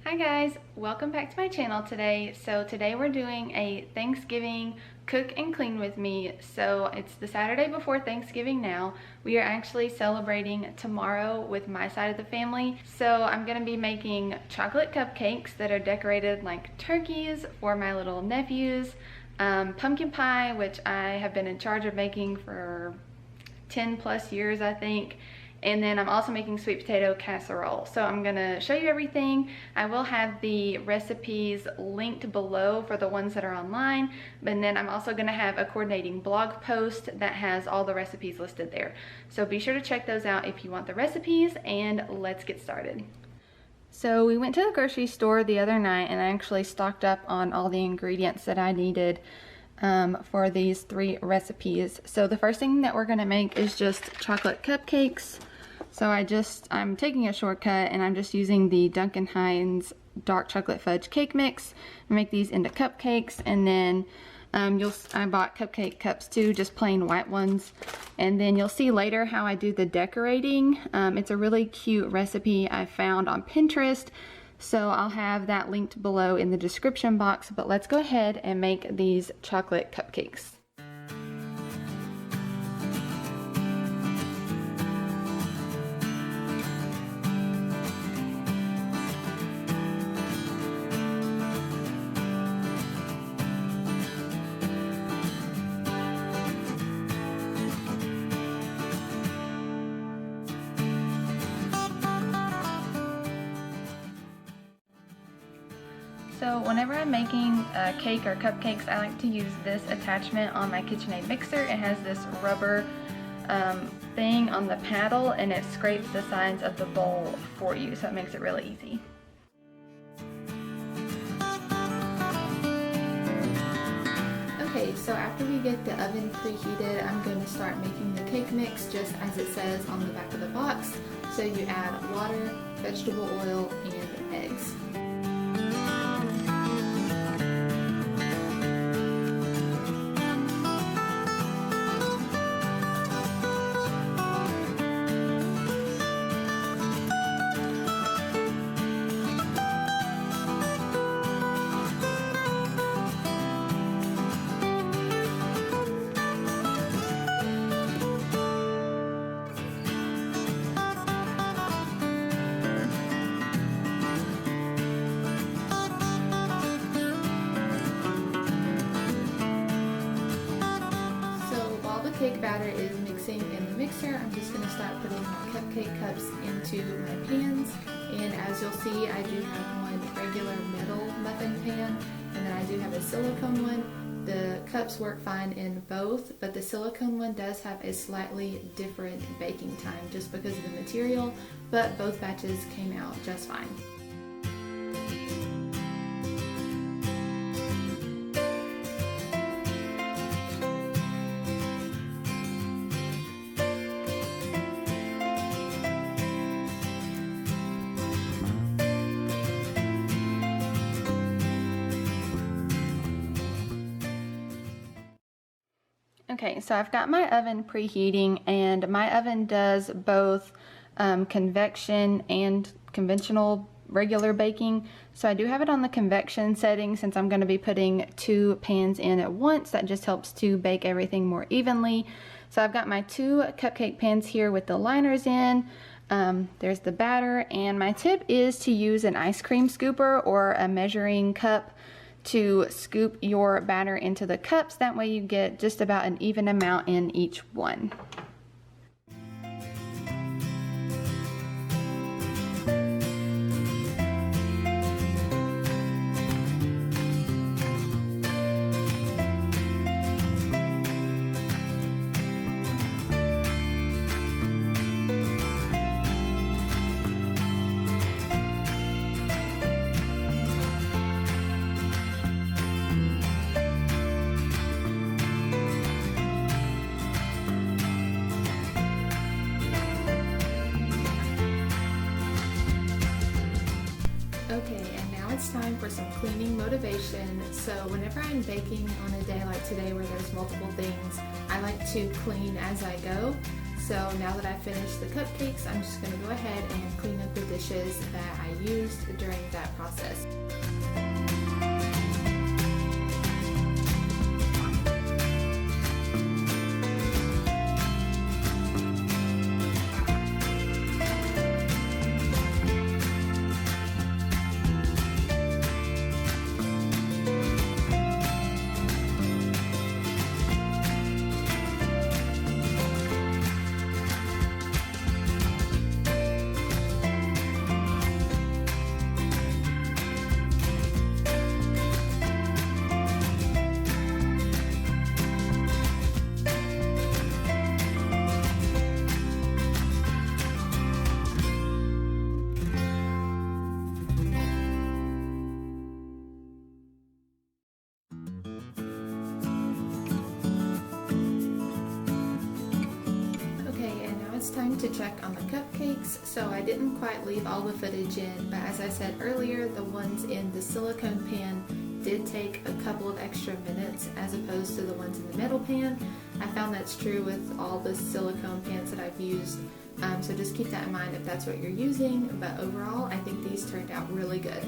Hi guys, welcome back to my channel today. So today we're doing a Thanksgiving cook and clean with me. So it's the Saturday before Thanksgiving now. We are actually celebrating tomorrow with my side of the family. So I'm gonna be making chocolate cupcakes that are decorated like turkeys for my little nephews, pumpkin pie, which I have been in charge of making for 10 plus years, I think. And then I'm also making sweet potato casserole. So I'm gonna show you everything. I will have the recipes linked below for the ones that are online, but then I'm also gonna have a coordinating blog post that has all the recipes listed there. So be sure to check those out if you want the recipes, and let's get started. So we went to the grocery store the other night and I actually stocked up on all the ingredients that I needed for these 3 recipes. So the first thing that we're gonna make is just chocolate cupcakes. So I'm taking a shortcut and I'm just using the Duncan Hines dark chocolate fudge cake mix to make these into cupcakes. And then I bought cupcake cups too, just plain white ones. And then you'll see later how I do the decorating. It's a really cute recipe I found on Pinterest. So I'll have that linked below in the description box, but let's go ahead and make these chocolate cupcakes. So whenever I'm making a cake or cupcakes, I like to use this attachment on my KitchenAid mixer. It has this rubber thing on the paddle and it scrapes the sides of the bowl for you, so it makes it really easy. Okay, so after we get the oven preheated, I'm going to start making the cake mix just as it says on the back of the box. So you add water, vegetable oil, and eggs. Cake batter is mixing in the mixer. I'm just going to start putting my cupcake cups into my pans, and as you'll see, I do have one regular metal muffin pan and then I do have a silicone one. The cups work fine in both, but the silicone one does have a slightly different baking time just because of the material, but both batches came out just fine. Okay, so I've got my oven preheating, and my oven does both convection and conventional regular baking. So I do have it on the convection setting since I'm going to be putting 2 pans in at once. That just helps to bake everything more evenly. So I've got my 2 cupcake pans here with the liners in. There's the batter, and my tip is to use an ice cream scooper or a measuring cup to scoop your batter into the cups. That way you get just about an even amount in each one. it's time for some cleaning motivation. So whenever I'm baking on a day like today where there's multiple things, I like to clean as I go. So now that I've finished the cupcakes, I'm just going to go ahead and clean up the dishes that I used during that process. It's time to check on the cupcakes. So I didn't quite leave all the footage in, but as I said earlier, the ones in the silicone pan did take a couple of extra minutes as opposed to the ones in the metal pan. I found that's true with all the silicone pans that I've used, so just keep that in mind if that's what you're using, but overall I think these turned out really good.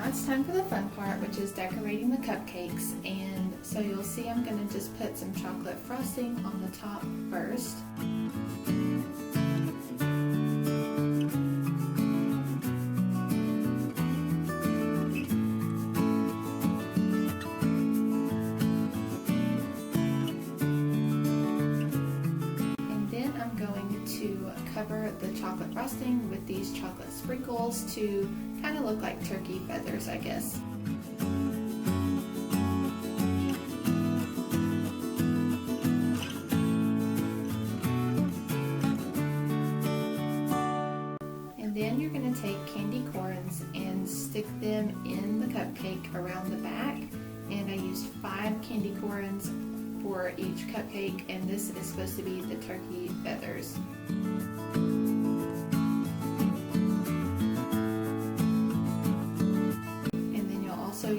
It's time for the fun part, which is decorating the cupcakes, and so you'll see I'm going to just put some chocolate frosting on the top first. And then I'm going to cover the chocolate frosting with these chocolate sprinkles to kind of look like turkey feathers, I guess. And then you're going to take candy corns and stick them in the cupcake around the back. And I used 5 candy corns for each cupcake, and this is supposed to be the turkey feathers.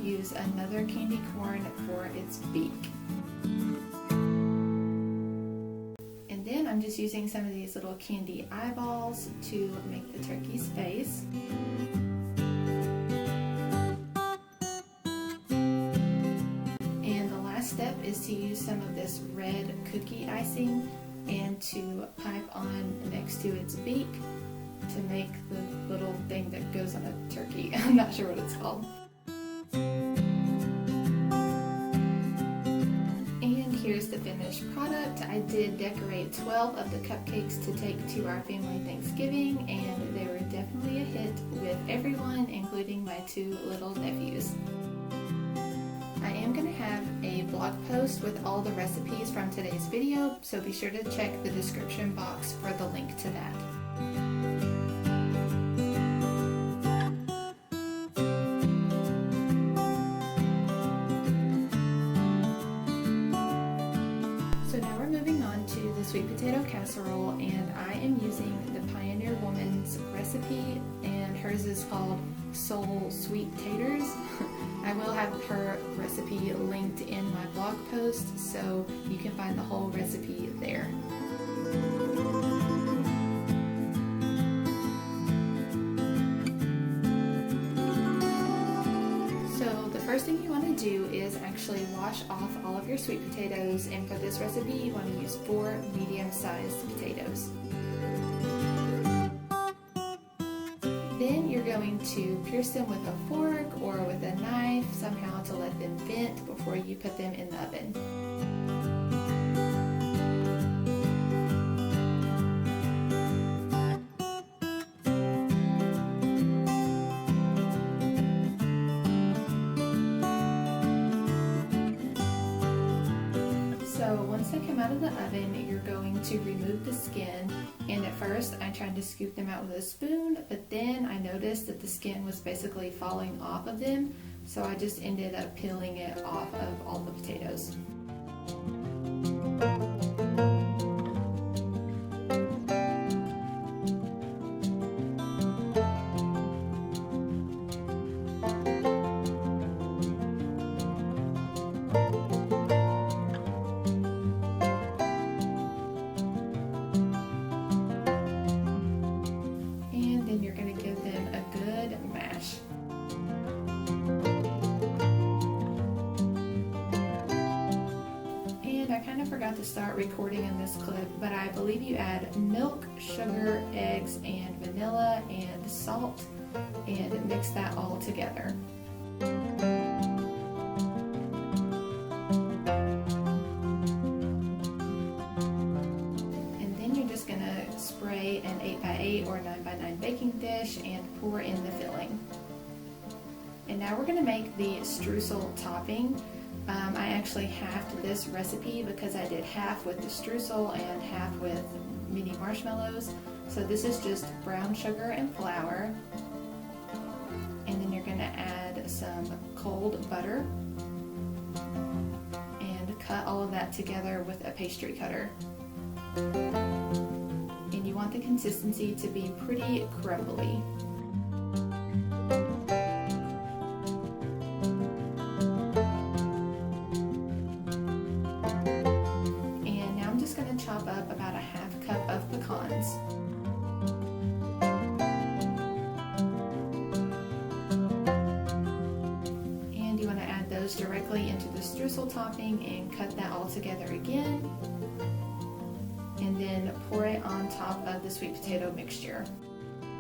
Use another candy corn for its beak. And then I'm just using some of these little candy eyeballs to make the turkey's face. And the last step is to use some of this red cookie icing and to pipe on next to its beak to make the little thing that goes on a turkey. I'm not sure what it's called. Here's the finished product. I did decorate 12 of the cupcakes to take to our family Thanksgiving, and they were definitely a hit with everyone, including my 2 little nephews. I am going to have a blog post with all the recipes from today's video, so be sure to check the description box for the link to that. Sweet potato casserole, and I am using the Pioneer Woman's recipe, and hers is called Soul Sweet Taters. I will have her recipe linked in my blog post, so you can find the whole recipe there. First thing you want to do is actually wash off all of your sweet potatoes, and for this recipe you want to use 4 medium-sized potatoes. Then you're going to pierce them with a fork or with a knife somehow to let them vent before you put them in the oven. they come out of the oven, you're going to remove the skin. And at first I tried to scoop them out with a spoon, but then I noticed that the skin was basically falling off of them, so I just ended up peeling it off of all the potatoes. Forgot to start recording in this clip, but I believe you add milk, sugar, eggs, and vanilla and salt, and mix that all together. And then you're just gonna spray an 8x8 or 9x9 baking dish and pour in the filling. And now we're gonna make the streusel topping. I actually halved this recipe because I did half with the streusel and half with mini marshmallows. So this is just brown sugar and flour. And then you're going to add some cold butter and cut all of that together with a pastry cutter. And you want the consistency to be pretty crumbly. Chop up about a half cup of pecans. And you want to add those directly into the streusel topping and cut that all together again. And then pour it on top of the sweet potato mixture.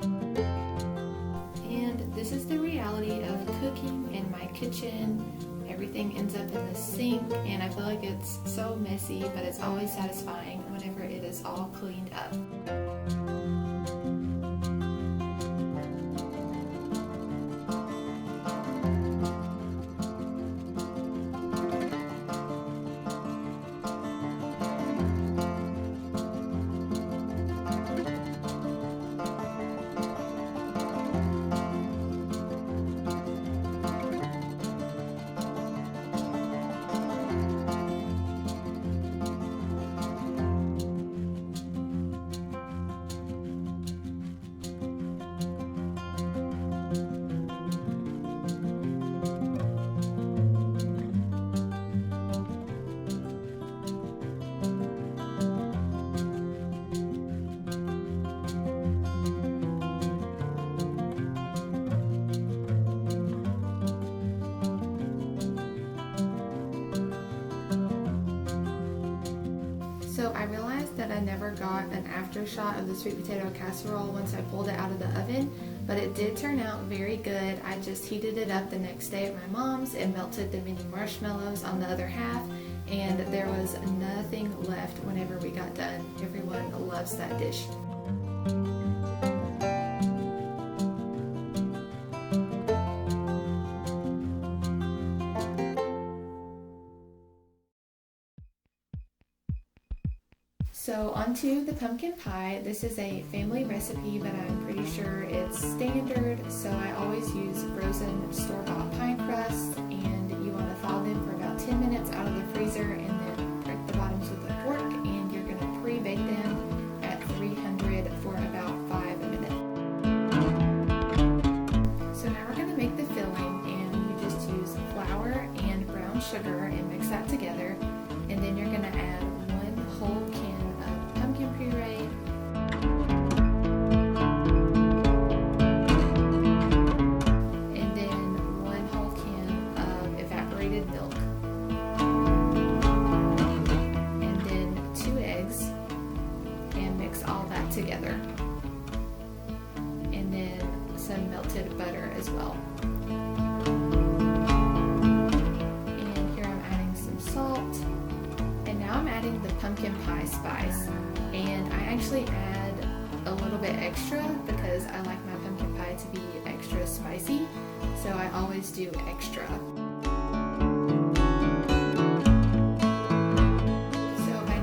And this is the reality of cooking in my kitchen. Everything ends up in the sink, and I feel like it's so messy, but it's always satisfying whenever it is all cleaned up. So I realized that I never got an after shot of the sweet potato casserole once I pulled it out of the oven, but it did turn out very good. I just heated it up the next day at my mom's and melted the mini marshmallows on the other half, and there was nothing left whenever we got done. Everyone loves that dish. So onto the pumpkin pie. This is a family recipe, but I'm pretty sure it's standard. So I always use frozen store-bought pie crusts, and you want to thaw them for about 10 minutes out of the freezer, and then prick the bottoms with a fork, and you're going to pre-bake them at 300 for about 5 minutes. So now we're going to make the filling, and you just use flour and brown sugar and mix that together, and then you're going to add 1 whole can pumpkin puree, and then 1 whole can of evaporated milk, and then 2 eggs, and mix all that together, and then some melted butter as well. And here I'm adding some salt, and now I'm adding the pumpkin pie spice. And I actually add a little bit extra because I like my pumpkin pie to be extra spicy, so I always do extra. So I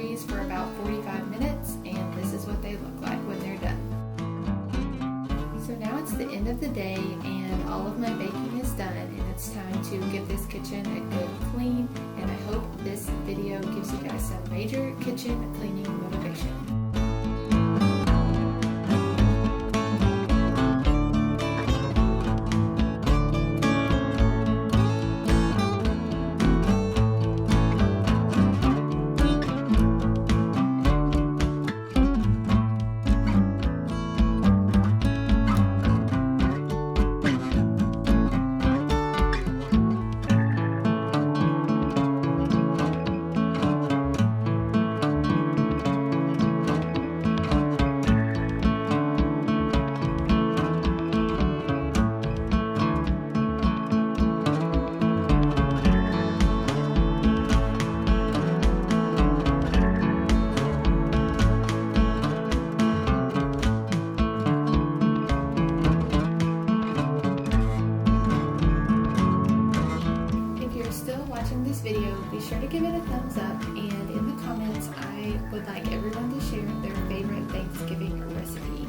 freeze for about 45 minutes, and this is what they look like when they're done. So now it's the end of the day and all of my baking is done, and it's time to give this kitchen a good clean, and I hope this video gives you guys some major kitchen cleaning motivation. This video, be sure to give it a thumbs up, and in the comments I would like everyone to share their favorite Thanksgiving recipe.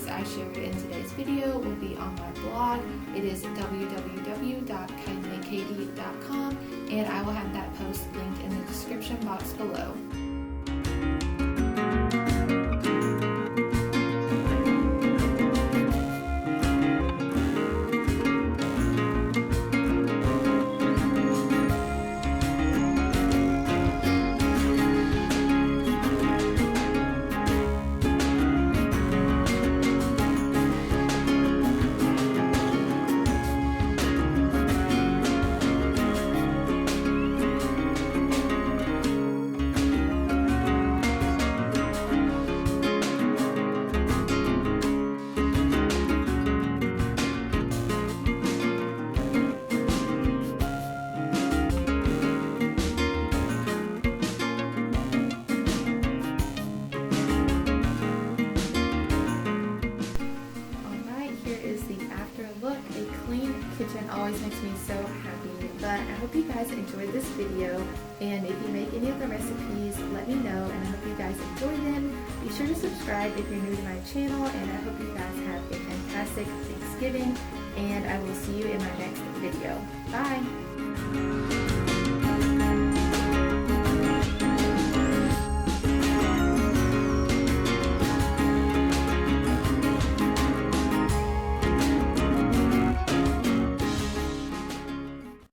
I shared in today's video will be on my blog. It is www.kindlykatie.com, and I will have that post linked in the description box below. Kitchen always makes me so happy, but I hope you guys enjoyed this video, and if you make any of the recipes, let me know, and I hope you guys enjoy them. Be sure to subscribe if you're new to my channel, and I hope you guys have a fantastic Thanksgiving, and I will see you in my next video. Bye!